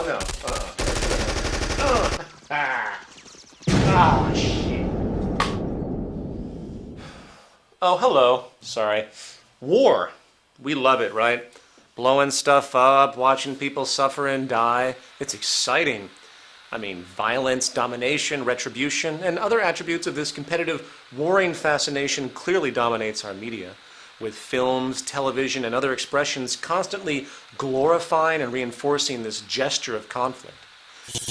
no. Ah, shit. Oh, hello. Sorry. War. We love it, right? Blowing stuff up, watching people suffer and die. It's exciting. I mean, violence, domination, retribution, and other attributes of this competitive, warring fascination clearly dominates our media, with films, television, and other expressions constantly glorifying and reinforcing this gesture of conflict.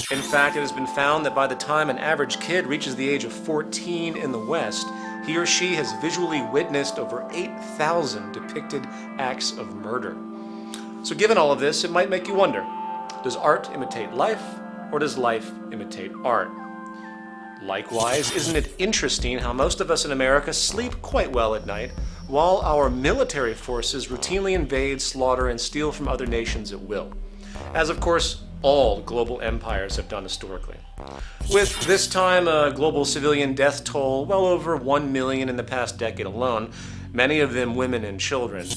In fact, it has been found that by the time an average kid reaches the age of 14 in the West, he or she has visually witnessed over 8,000 depicted acts of murder. So given all of this, it might make you wonder, does art imitate life, or does life imitate art? Likewise, isn't it interesting how most of us in America sleep quite well at night, while our military forces routinely invade, slaughter, and steal from other nations at will? As of course, all global empires have done historically. With this time a global civilian death toll well over 1 million in the past decade alone, many of them women and children.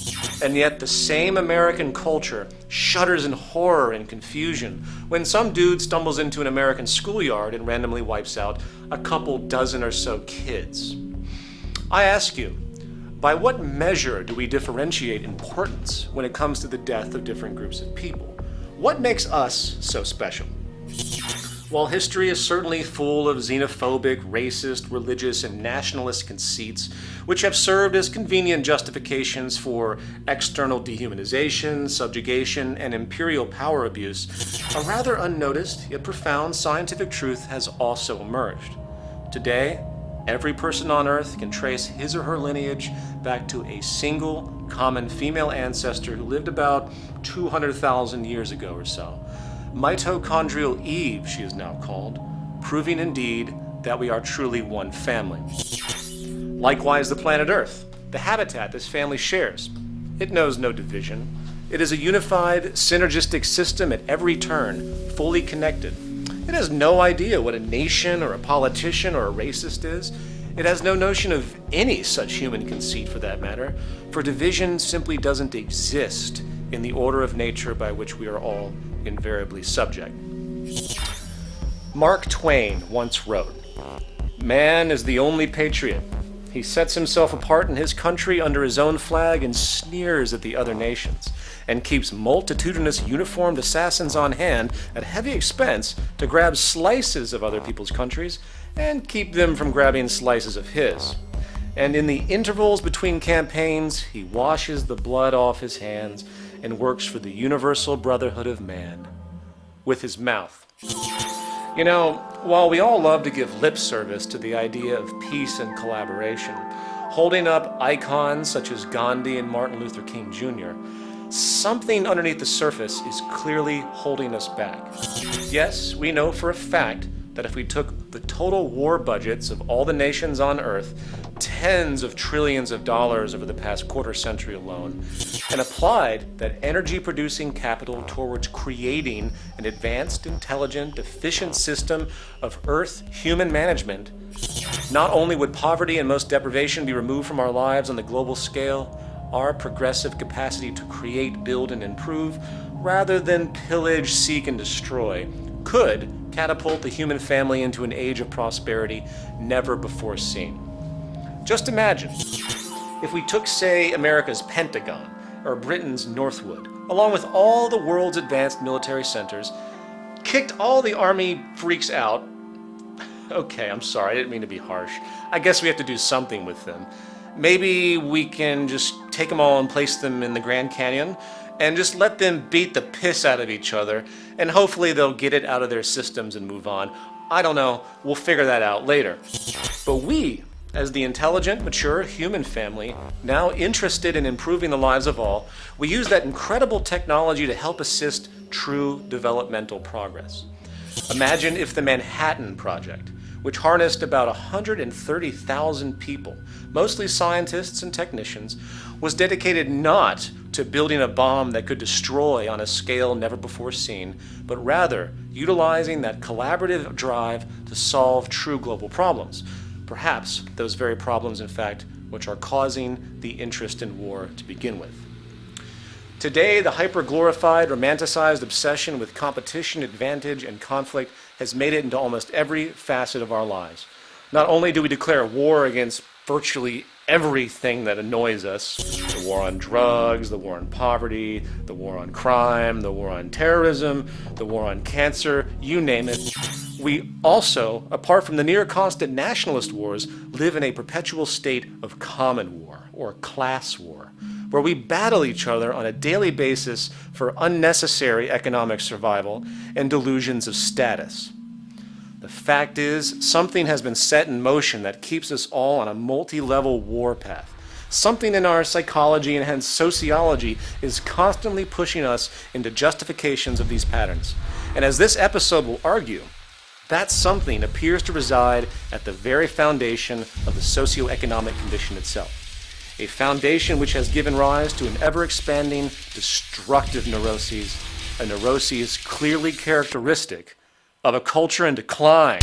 And yet the same American culture shudders in horror and confusion when some dude stumbles into an American schoolyard and randomly wipes out a couple dozen or so kids. I ask you, by what measure do we differentiate importance when it comes to the death of different groups of people? What makes us so special? While history is certainly full of xenophobic, racist, religious, and nationalist conceits, which have served as convenient justifications for external dehumanization, subjugation, and imperial power abuse, a rather unnoticed yet profound scientific truth has also emerged. Today, every person on Earth can trace his or her lineage back to a single, common female ancestor who lived about 200,000 years ago or so. Mitochondrial Eve, she is now called, proving indeed that we are truly one family. Likewise, the planet Earth, the habitat this family shares. It knows no division. It is a unified, synergistic system at every turn, fully connected. It has no idea what a nation or a politician or a racist is. It has no notion of any such human conceit for that matter, for division simply doesn't exist in the order of nature by which we are all invariably subject. Mark Twain once wrote, "Man is the only patriot. He sets himself apart in his country under his own flag and sneers at the other nations, and keeps multitudinous uniformed assassins on hand at heavy expense to grab slices of other people's countries and keep them from grabbing slices of his. And in the intervals between campaigns, he washes the blood off his hands and works for the universal brotherhood of man with his mouth." You know, while we all love to give lip service to the idea of peace and collaboration, holding up icons such as Gandhi and Martin Luther King Jr., something underneath the surface is clearly holding us back. Yes, we know for a fact that if we took the total war budgets of all the nations on Earth, tens of trillions of dollars over the past quarter century alone, and applied that energy-producing capital towards creating an advanced, intelligent, efficient system of Earth human management, not only would poverty and most deprivation be removed from our lives on the global scale, our progressive capacity to create, build, and improve, rather than pillage, seek, and destroy, could catapult the human family into an age of prosperity never before seen. Just imagine, if we took, say, America's Pentagon, or Britain's Northwood, along with all the world's advanced military centers, kicked all the army freaks out. Okay, I'm sorry, I didn't mean to be harsh. I guess we have to do something with them. Maybe we can just take them all and place them in the Grand Canyon and just let them beat the piss out of each other, and hopefully they'll get it out of their systems and move on. I don't know, we'll figure that out later. But we, as the intelligent, mature human family, now interested in improving the lives of all, we use that incredible technology to help assist true developmental progress. Imagine if the Manhattan Project, which harnessed about 130,000 people, mostly scientists and technicians, was dedicated not to building a bomb that could destroy on a scale never before seen, but rather utilizing that collaborative drive to solve true global problems. Perhaps those very problems, in fact, which are causing the interest in war to begin with. Today, the hyper-glorified, romanticized obsession with competition, advantage, and conflict has made it into almost every facet of our lives. Not only do we declare war against virtually everything that annoys us, the war on drugs, the war on poverty, the war on crime, the war on terrorism, the war on cancer, you name it, we also, apart from the near constant nationalist wars, live in a perpetual state of common war, or class war, where we battle each other on a daily basis for unnecessary economic survival and delusions of status. The fact is, something has been set in motion that keeps us all on a multi-level war path. Something in our psychology and hence sociology is constantly pushing us into justifications of these patterns. And as this episode will argue, that something appears to reside at the very foundation of the socioeconomic condition itself. A foundation which has given rise to an ever-expanding, destructive neuroses, a neuroses clearly characteristic of a culture in decline.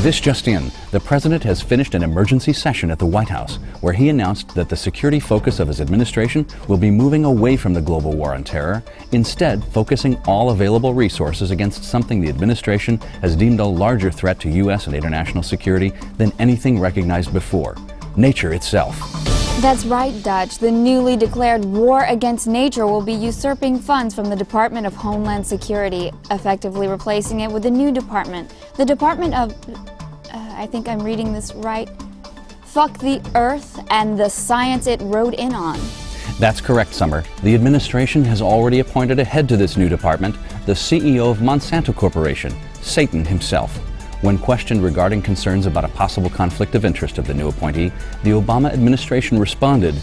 This just in, the president has finished an emergency session at the White House, where he announced that the security focus of his administration will be moving away from the global war on terror, instead focusing all available resources against something the administration has deemed a larger threat to U.S. and international security than anything recognized before: nature itself. That's right, Dutch. The newly declared war against nature will be usurping funds from the Department of Homeland Security, effectively replacing it with a new department. The Department of, I think I'm reading this right, Fuck the Earth and the Science it rode in on. That's correct, Summer. The administration has already appointed a head to this new department, the CEO of Monsanto Corporation, Satan himself. When questioned regarding concerns about a possible conflict of interest of the new appointee, the Obama administration responded,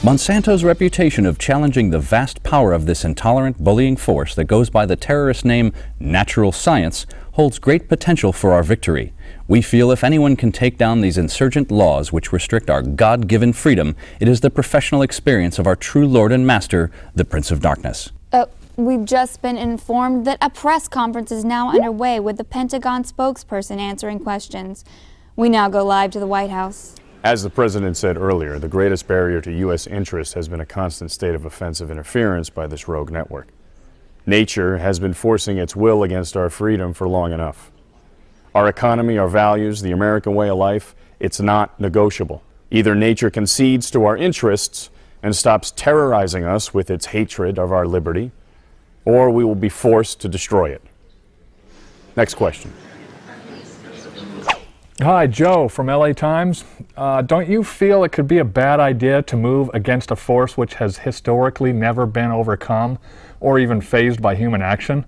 "Monsanto's reputation of challenging the vast power of this intolerant, bullying force that goes by the terrorist name Natural Science holds great potential for our victory. We feel if anyone can take down these insurgent laws which restrict our God-given freedom, it is the professional experience of our true Lord and Master, the Prince of Darkness." We've just been informed that a press conference is now underway with the Pentagon spokesperson answering questions. We now go live to the White House. As the president said earlier, the greatest barrier to U.S. interest has been a constant state of offensive interference by this rogue network. Nature has been forcing its will against our freedom for long enough. Our economy, our values, the American way of life, it's not negotiable. Either nature concedes to our interests and stops terrorizing us with its hatred of our liberty, or we will be forced to destroy it. Next question. Hi, Joe from LA Times. Don't you feel it could be a bad idea to move against a force which has historically never been overcome or even phased by human action?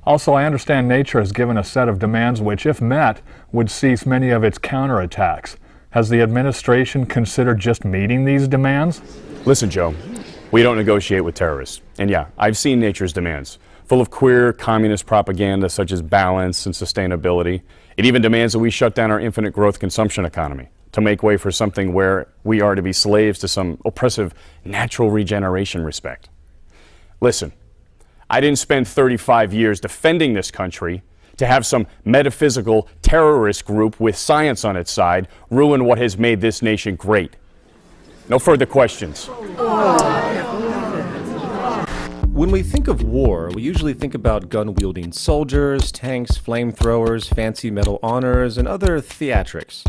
Also, I understand nature has given a set of demands which, if met, would cease many of its counterattacks. Has the administration considered just meeting these demands? Listen, Joe, we don't negotiate with terrorists. And yeah, I've seen nature's demands, full of queer communist propaganda such as balance and sustainability. It even demands that we shut down our infinite growth consumption economy to make way for something where we are to be slaves to some oppressive natural regeneration respect. Listen, I didn't spend 35 years defending this country to have some metaphysical terrorist group with science on its side ruin what has made this nation great. No further questions. When we think of war, we usually think about gun-wielding soldiers, tanks, flamethrowers, fancy medal honors, and other theatrics.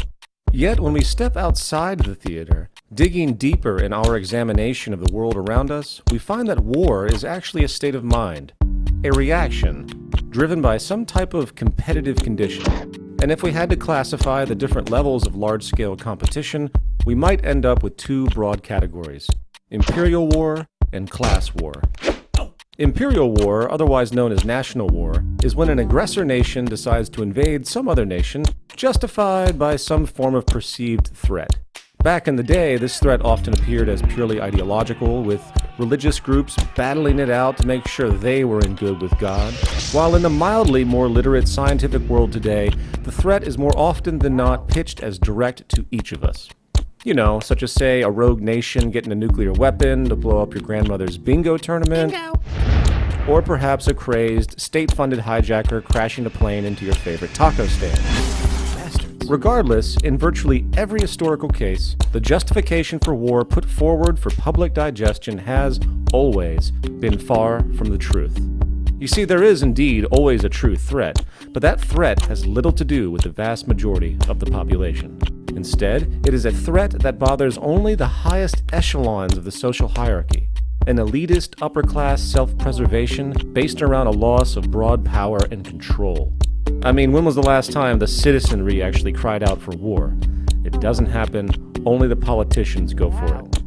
Yet, when we step outside the theater, digging deeper in our examination of the world around us, we find that war is actually a state of mind, a reaction, driven by some type of competitive condition. And if we had to classify the different levels of large-scale competition, we might end up with two broad categories: imperial war and class war. Imperial war, otherwise known as national war, is when an aggressor nation decides to invade some other nation, justified by some form of perceived threat. Back in the day, this threat often appeared as purely ideological, with religious groups battling it out to make sure they were in good with God. While in the mildly more literate scientific world today, the threat is more often than not pitched as direct to each of us. You know, such as, say, a rogue nation getting a nuclear weapon to blow up your grandmother's bingo tournament. Bingo. Or perhaps a crazed, state-funded hijacker crashing a plane into your favorite taco stand. Regardless, in virtually every historical case, the justification for war put forward for public digestion has, always, been far from the truth. You see, there is indeed always a true threat, but that threat has little to do with the vast majority of the population. Instead, it is a threat that bothers only the highest echelons of the social hierarchy, an elitist upper-class self-preservation based around a loss of broad power and control. I mean, when was the last time the citizenry actually cried out for war? It doesn't happen, only the politicians go for it.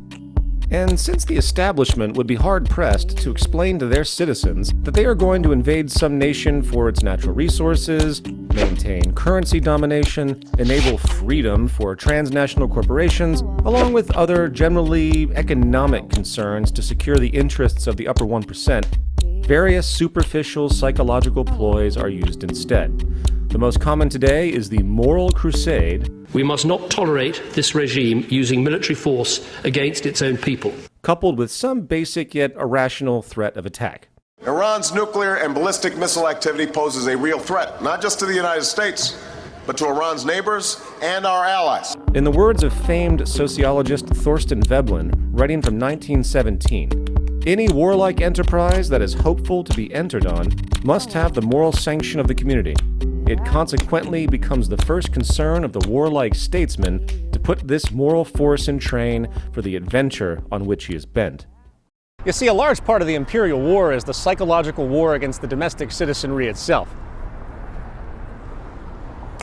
And since the establishment would be hard-pressed to explain to their citizens that they are going to invade some nation for its natural resources, maintain currency domination, enable freedom for transnational corporations, along with other generally economic concerns to secure the interests of the upper 1%, various superficial psychological ploys are used instead. The most common today is the moral crusade. We must not tolerate this regime using military force against its own people, coupled with some basic yet irrational threat of attack. Iran's nuclear and ballistic missile activity poses a real threat, not just to the United States, but to Iran's neighbors and our allies. In the words of famed sociologist Thorstein Veblen, writing from 1917, any warlike enterprise that is hopeful to be entered on must have the moral sanction of the community. It consequently becomes the first concern of the warlike statesman to put this moral force in train for the adventure on which he is bent. You see, a large part of the imperial war is the psychological war against the domestic citizenry itself.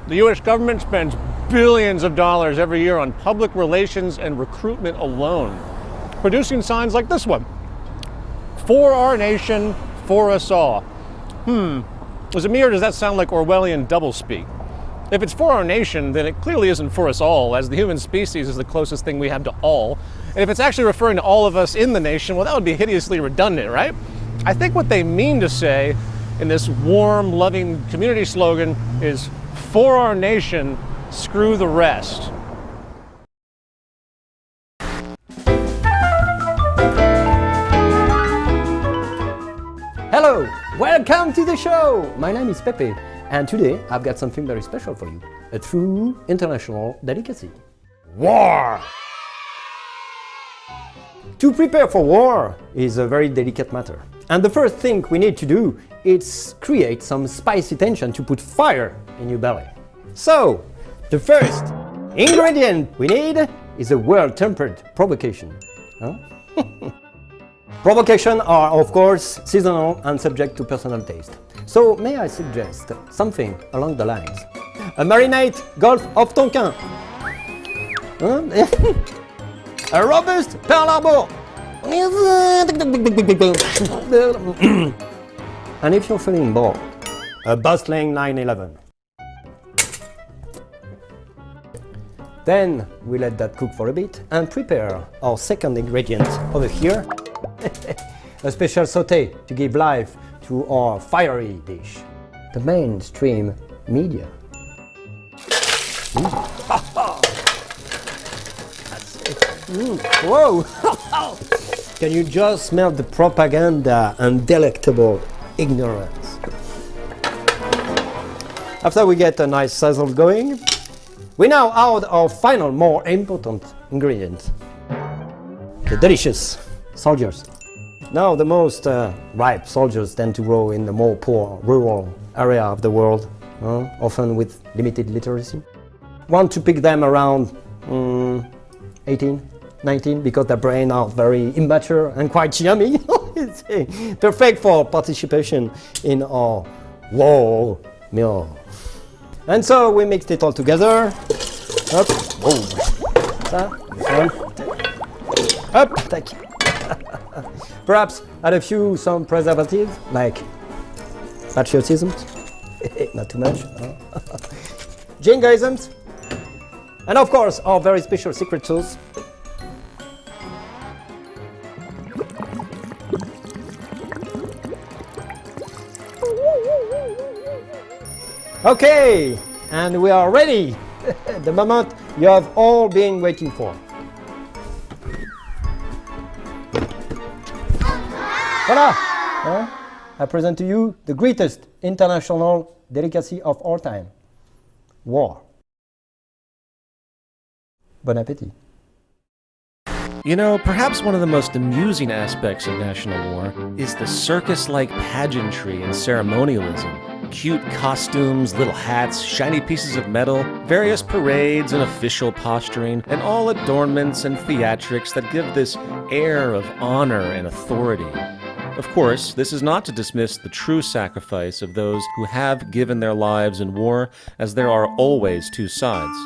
The U.S. government spends billions of dollars every year on public relations and recruitment alone, producing signs like this one. For our nation, for us all. Does it me or does that sound like Orwellian doublespeak? If it's for our nation, then it clearly isn't for us all, as the human species is the closest thing we have to all. And if it's actually referring to all of us in the nation, well, that would be hideously redundant, right? I think what they mean to say in this warm, loving community slogan is, for our nation, screw the rest. Hello, welcome to the show! My name is Pepe, and today I've got something very special for you. A true international delicacy. War! To prepare for war is a very delicate matter. And the first thing we need to do is create some spicy tension to put fire in your belly. So, the first ingredient we need is a well-tempered provocation. Huh? Provocations are, of course, seasonal and subject to personal taste. So, may I suggest something along the lines? A marinade Gulf of Tonkin. A robust Pearl Harbor. And if you're feeling bored, a bustling 9/11. Then we let that cook for a bit and prepare our second ingredient over here. A special sauté to give life to our fiery dish. The mainstream media. Whoa! Can you just smell the propaganda and delectable ignorance? After we get a nice sizzle going, we now add our final, more important ingredient. The delicious soldiers. Now, the most ripe soldiers tend to grow in the more poor, rural area of the world, often with limited literacy. Want to pick them around 18, 19, because their brains are very immature and quite yummy. It's perfect for participation in our war meal. And so we mixed it all together. Up, oh, ça, up, tac. Perhaps add a few some preservative, like patriotism, not too much, jingoism, and of course our very special secret sauce. Okay, and we are ready. The moment you have all been waiting for. Voila! I present to you the greatest international delicacy of all time. War. Bon appétit. You know, perhaps one of the most amusing aspects of national war is the circus-like pageantry and ceremonialism. Cute costumes, little hats, shiny pieces of metal, various parades and official posturing, and all adornments and theatrics that give this air of honor and authority. Of course, this is not to dismiss the true sacrifice of those who have given their lives in war, as there are always two sides.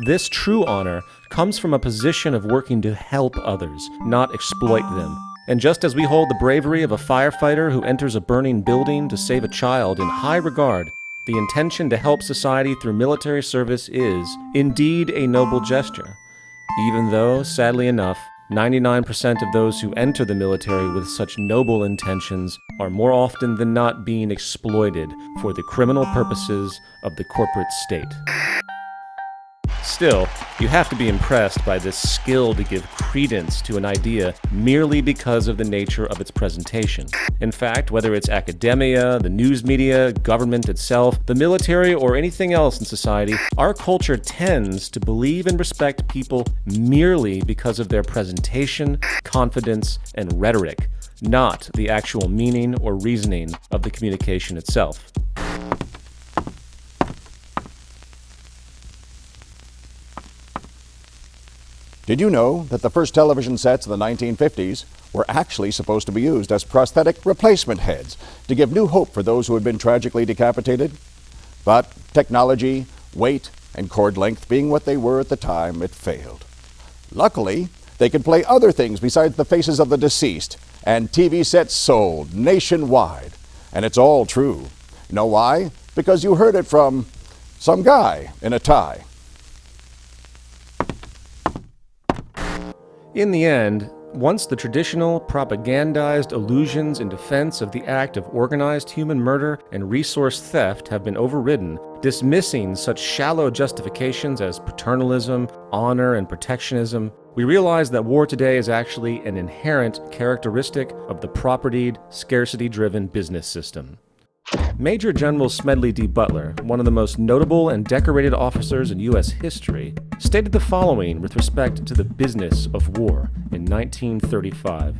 This true honor comes from a position of working to help others, not exploit them. And just as we hold the bravery of a firefighter who enters a burning building to save a child in high regard, the intention to help society through military service is, indeed, a noble gesture. Even though, sadly enough, 99% of those who enter the military with such noble intentions are more often than not being exploited for the criminal purposes of the corporate state. Still, you have to be impressed by this skill to give credence to an idea merely because of the nature of its presentation. In fact, whether it's academia, the news media, government itself, the military, or anything else in society, our culture tends to believe and respect people merely because of their presentation, confidence, and rhetoric, not the actual meaning or reasoning of the communication itself. Did you know that the first television sets of the 1950s were actually supposed to be used as prosthetic replacement heads to give new hope for those who had been tragically decapitated? But technology, weight, and cord length being what they were at the time, it failed. Luckily, they could play other things besides the faces of the deceased, and TV sets sold nationwide. And it's all true. You know why? Because you heard it from some guy in a tie. In the end, once the traditional, propagandized illusions in defense of the act of organized human murder and resource theft have been overridden, dismissing such shallow justifications as paternalism, honor, and protectionism, we realize that war today is actually an inherent characteristic of the propertied, scarcity-driven business system. Major General Smedley D. Butler, one of the most notable and decorated officers in U.S. history, stated the following with respect to the business of war in 1935.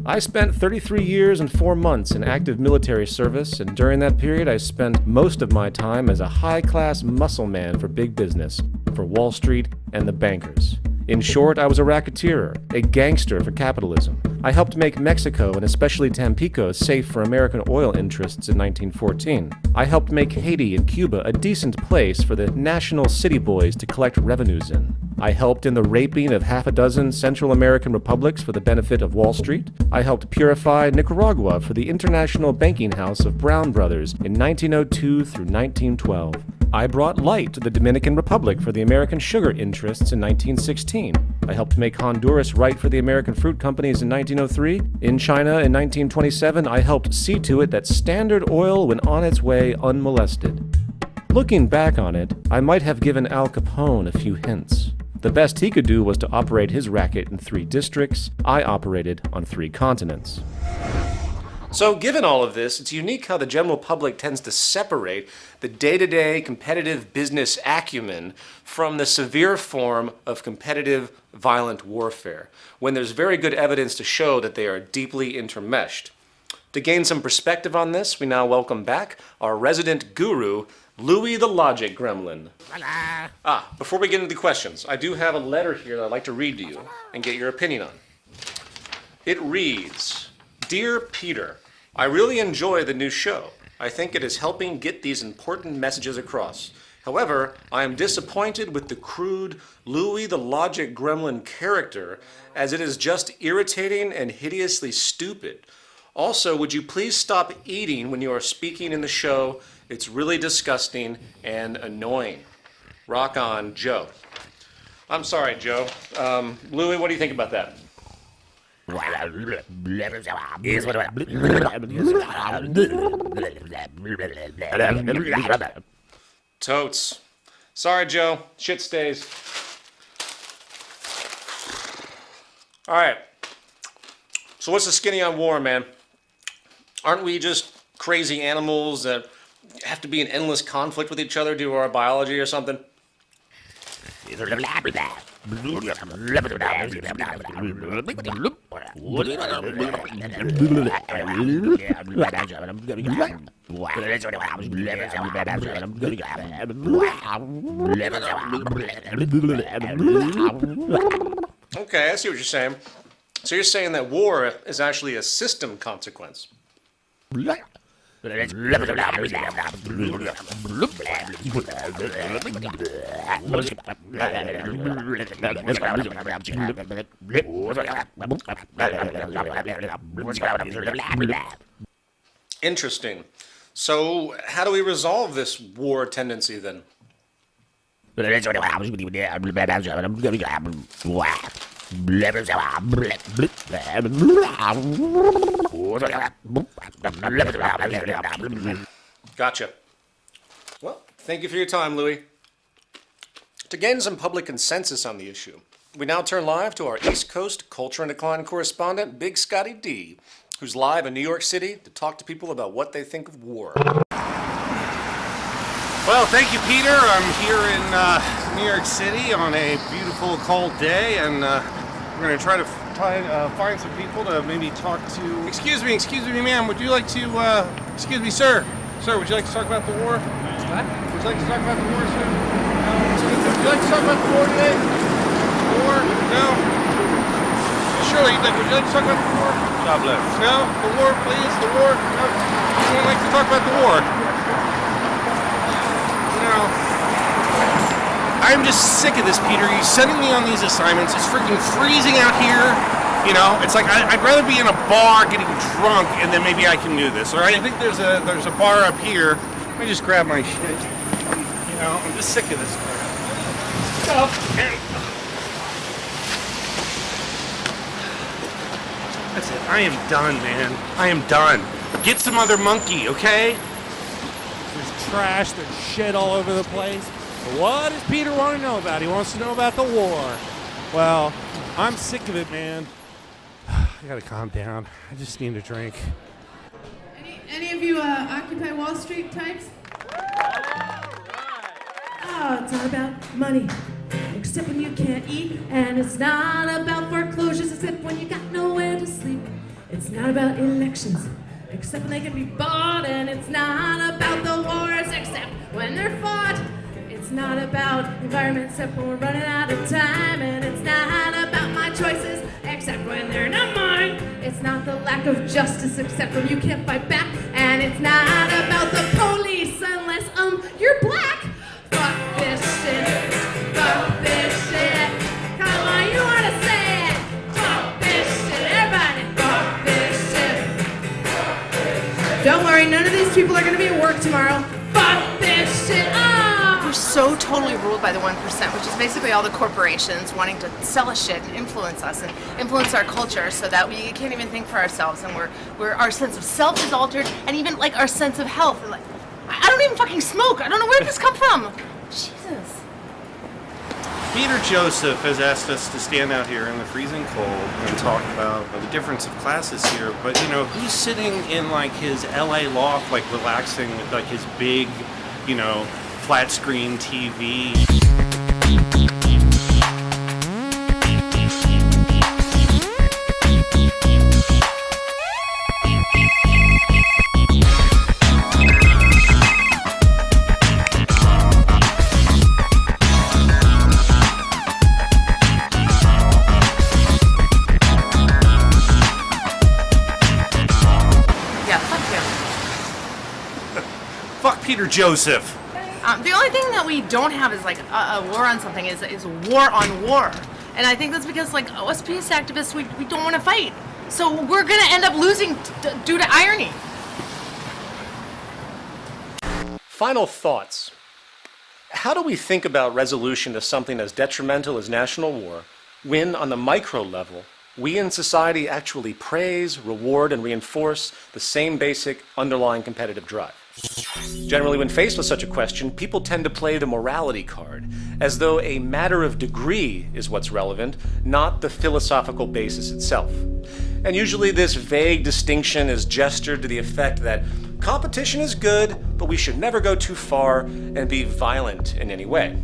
I spent 33 years and 4 months in active military service, and during that period I spent most of my time as a high-class muscle man for big business, for Wall Street and the bankers. In short, I was a racketeer, a gangster for capitalism. I helped make Mexico, and especially Tampico, safe for American oil interests in 1914. I helped make Haiti and Cuba a decent place for the national city boys to collect revenues in. I helped in the raping of half a dozen Central American republics for the benefit of Wall Street. I helped purify Nicaragua for the international banking house of Brown Brothers in 1902 through 1912. I brought light to the Dominican Republic for the American sugar interests in 1916. I helped make Honduras right for the American fruit companies in 1903. In China in 1927, I helped see to it that Standard Oil went on its way unmolested. Looking back on it, I might have given Al Capone a few hints. The best he could do was to operate his racket in 3 districts. I operated on 3 continents. So given all of this, it's unique how the general public tends to separate the day-to-day competitive business acumen from the severe form of competitive violent warfare, when there's very good evidence to show that they are deeply intermeshed. To gain some perspective on this, we now welcome back our resident guru, Louis the Logic Gremlin. Voila. Before we get into the questions, I do have a letter here that I'd like to read to you and get your opinion on. It reads, Dear Peter, I really enjoy the new show. I think it is helping get these important messages across. However, I am disappointed with the crude Louis the Logic Gremlin character, as it is just irritating and hideously stupid. Also, would you please stop eating when you are speaking in the show? It's really disgusting and annoying. Rock on, Joe. I'm sorry, Joe. Louis, what do you think about that? Totes. Sorry, Joe. Shit stays. All right. So what's the skinny on war, man? Aren't we just crazy animals that have to be in endless conflict with each other due to our biology or something? Okay, I see what you're saying. So you're saying that war is actually a system consequence. Interesting. So how do we resolve this war tendency then? Gotcha. Well, thank you for your time, Louis. To gain some public consensus on the issue, we now turn live to our East Coast Culture and Decline correspondent, Big Scotty D, who's live in New York City to talk to people about what they think of war. Well, thank you, Peter. I'm here in New York City on a beautiful, cold day, and we're going to try to find some people to maybe talk to. Excuse me, ma'am. Would you like to? Excuse me, sir. Sir, would you like to talk about the war? What? Would you like to talk about the war, sir? No. Would you like to talk about the war today? The war? No. Surely, would you like to talk about the war? God bless. No. The war, please. The war. No. You don't like to talk about the war? No. I'm just sick of this, Peter. You're sending me on these assignments. It's freaking freezing out here. You know, it's like I'd rather be in a bar getting drunk, and then maybe I can do this. All right? I think there's a bar up here. Let me just grab my shit. You know, I'm just sick of this. Stuff. That's it. I am done, man. I am done. Get some other monkey, okay? There's trash, there's shit all over the place. But what does Peter want to know about? He wants to know about the war. Well, I'm sick of it, man. I gotta calm down. I just need a drink. Any of you Occupy Wall Street types? Oh, it's not about money, except when you can't eat. And it's not about foreclosures, except when you got nowhere to sleep. It's not about elections, except when they can be bought. And it's not about the wars, except when they're fought. It's not about the environment, except when we're running out of time. And it's not about my choices, except when they're not mine. It's not the lack of justice, except when you can't fight back. And it's not about the police, unless you're black. Fuck this shit. Fuck this shit. Come on, you wanna say it? Fuck this shit. Everybody, fuck this shit. Don't worry, none of these people are gonna be at work tomorrow. Fuck this shit. We're so totally ruled by the 1%, which is basically all the corporations wanting to sell us shit and influence us and influence our culture so that we can't even think for ourselves, and we're our sense of self is altered, and even like our sense of health. And, like, I don't even fucking smoke. I don't know where did this come from. Jesus. Peter Joseph has asked us to stand out here in the freezing cold and talk about the difference of classes here. But, you know, he's sitting in, like, his LA loft, like, relaxing with, like, his big, you know, flat screen TV. Yeah, fuck him. Fuck Peter Joseph. The only thing that we don't have is like a war on something is war on war. And I think that's because like us peace activists, we don't want to fight. So we're going to end up losing due to irony. Final thoughts. How do we think about resolution to something as detrimental as national war when, on the micro level, we in society actually praise, reward, and reinforce the same basic underlying competitive drive? Generally, when faced with such a question, people tend to play the morality card, as though a matter of degree is what's relevant, not the philosophical basis itself. And usually this vague distinction is gestured to the effect that competition is good, but we should never go too far and be violent in any way.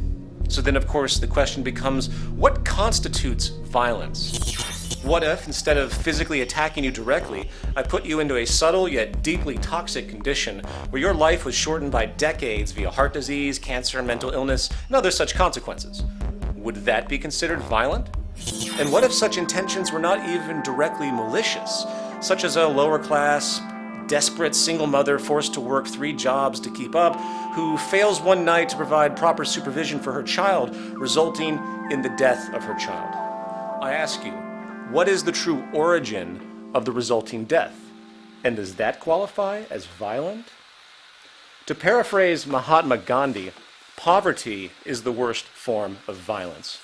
So then, of course, the question becomes, what constitutes violence? What if, instead of physically attacking you directly, I put you into a subtle yet deeply toxic condition where your life was shortened by decades via heart disease, cancer, mental illness, and other such consequences? Would that be considered violent? And what if such intentions were not even directly malicious, such as a lower class, desperate single mother forced to work 3 jobs to keep up, who fails one night to provide proper supervision for her child, resulting in the death of her child? I ask you, what is the true origin of the resulting death? And does that qualify as violent? To paraphrase Mahatma Gandhi, poverty is the worst form of violence.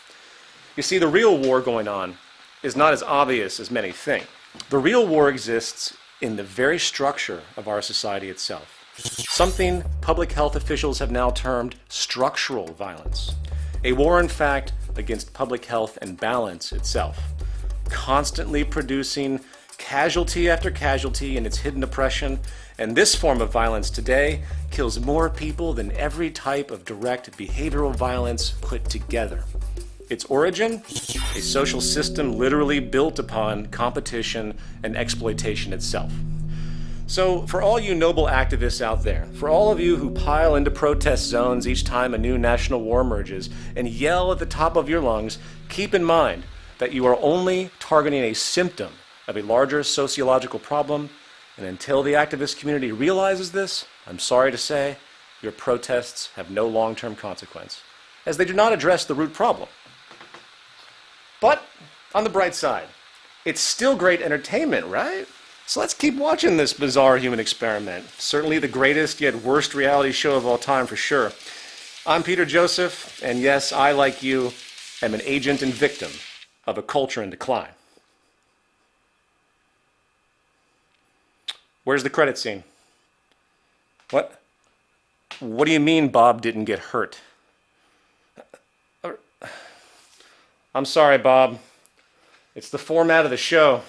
You see, the real war going on is not as obvious as many think. The real war exists in the very structure of our society itself. Something public health officials have now termed structural violence. A war, in fact, against public health and balance itself, constantly producing casualty after casualty in its hidden oppression, and this form of violence today kills more people than every type of direct behavioral violence put together. Its origin? A social system literally built upon competition and exploitation itself. So, for all you noble activists out there, for all of you who pile into protest zones each time a new national war emerges and yell at the top of your lungs, keep in mind that you are only targeting a symptom of a larger sociological problem, and until the activist community realizes this, I'm sorry to say, your protests have no long-term consequence, as they do not address the root problem. But, on the bright side, it's still great entertainment, right? So let's keep watching this bizarre human experiment. Certainly the greatest yet worst reality show of all time for sure. I'm Peter Joseph, and yes, I, like you, am an agent and victim of a culture in decline. Where's the credit scene? What? What do you mean Bob didn't get hurt? I'm sorry, Bob. It's the format of the show.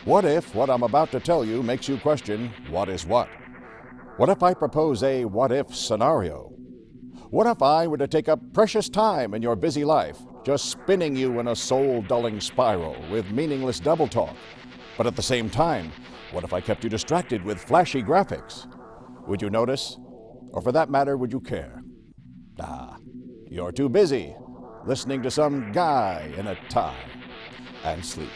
What if what I'm about to tell you makes you question what is what? What if I propose a what-if scenario? What if I were to take up precious time in your busy life, just spinning you in a soul-dulling spiral with meaningless double talk? But at the same time, what if I kept you distracted with flashy graphics? Would you notice? Or for that matter, would you care? You're too busy listening to some guy in a tie and sleep.